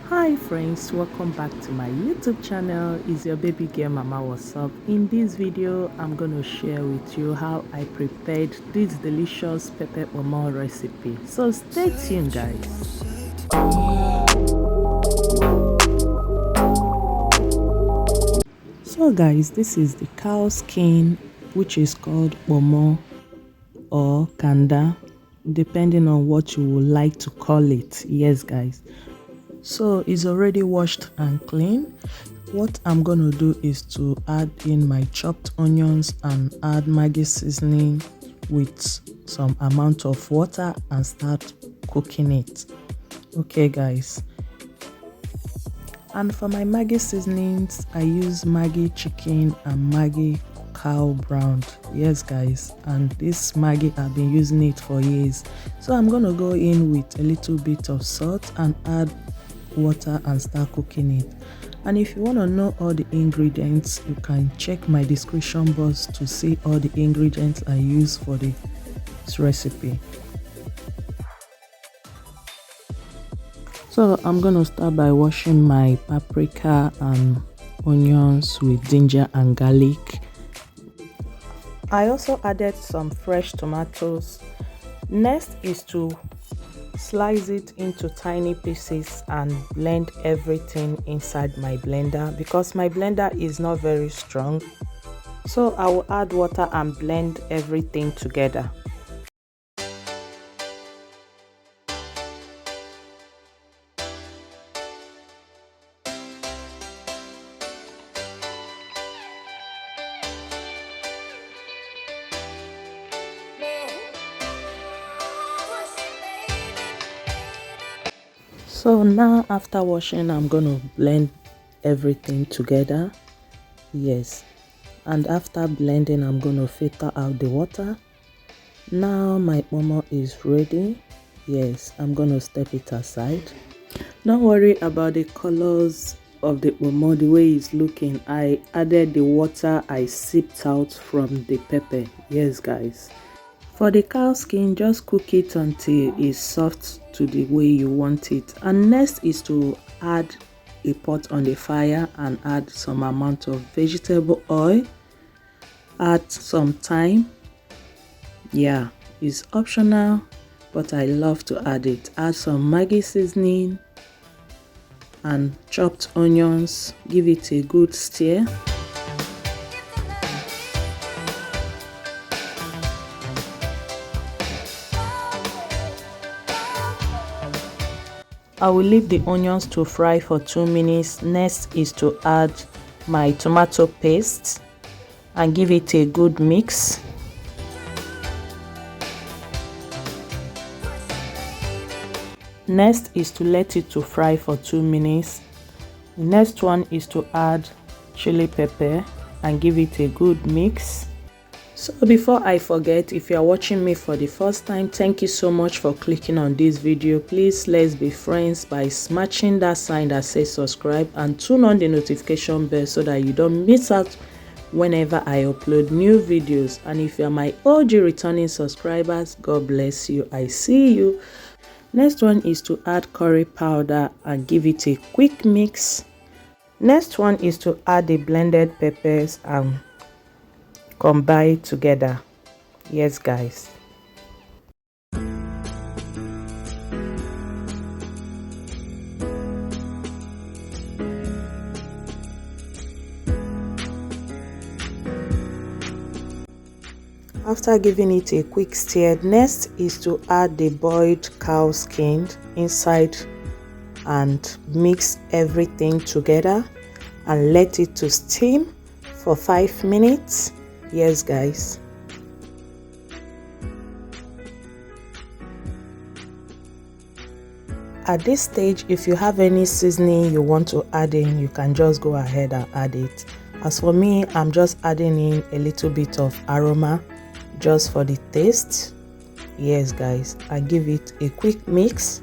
Hi friends, welcome back to my YouTube channel. It's your baby girl mama. What's up? In this video I'm gonna share with you how I prepared this delicious pepper ponmo recipe, so stay tuned guys. So guys, this is the cow skin, which is called ponmo or Kanda, depending on what you would like to call it. Yes guys, so it's already washed and clean. What I'm gonna do is to add in my chopped onions and add Maggie seasoning with some amount of water and start cooking it. Okay guys, and for my Maggie seasonings I use Maggie chicken and Maggie cow brown. Yes guys, and this Maggie I've been using it for years. So I'm gonna go in with a little bit of salt and add water and start cooking it. And if you want to know all the ingredients, you can check my description box to see all the ingredients I use for this recipe. So I'm gonna start by washing my paprika and onions with ginger and garlic. I also added some fresh tomatoes. Next is to slice it into tiny pieces and blend everything inside my blender because my blender is not very strong. So I will add water and blend everything together. So now after washing, I'm gonna blend everything together. Yes, and after blending I'm gonna filter out the water. Now my ponmo is ready. Yes, I'm gonna step it aside. Don't worry about the colors of the ponmo, the way it's looking. I added the water I sipped out from the pepper. Yes guys, for the cow skin, just cook it until it's soft to the way you want it. And next is to add a pot on the fire and add some amount of vegetable oil. Add some thyme. Yeah, it's optional, but I love to add it. Add some Maggie seasoning and chopped onions. Give it a good stir. I will leave the onions to fry for 2 minutes. Next is to add my tomato paste and give it a good mix. Next is to let it to fry for 2 minutes. The next one is to add chili pepper and give it a good mix. So before I forget, if you are watching me for the first time, thank you so much for clicking on this video. Please let's be friends by smashing that sign that says subscribe and turn on the notification bell so that you don't miss out whenever I upload new videos. And if you are my OG returning subscribers, God bless you, I see you. Next one is to add curry powder and give it a quick mix. Next one is to add the blended peppers and combine together. Yes guys, after giving it a quick stir, next is to add the boiled cow skin inside and mix everything together and let it to steam for 5 minutes. Yes guys, at this stage, if you have any seasoning you want to add in, you can just go ahead and add it. As for me, I'm just adding in a little bit of aroma just for the taste. Yes guys, I give it a quick mix.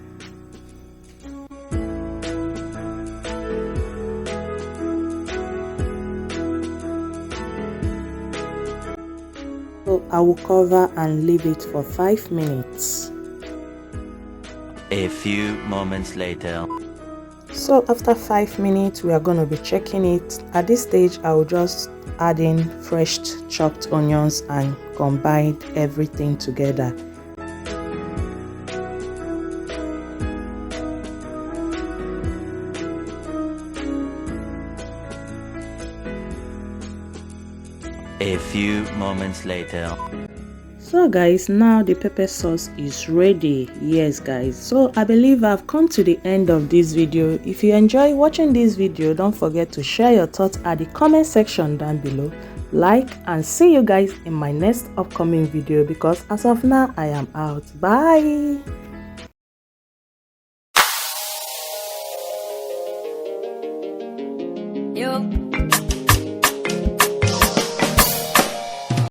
So I will cover and leave it for 5 minutes. A few moments later. So after 5 minutes, we are going to be checking it. At this stage, I will just add in fresh chopped onions and combine everything together. A few moments later. So guys, now the pepper sauce is ready. Yes guys, so I believe I've come to the end of this video. If you enjoy watching this video, don't forget to share your thoughts at the comment section down below, like, and see you guys in my next upcoming video, because as of now I am out. Bye.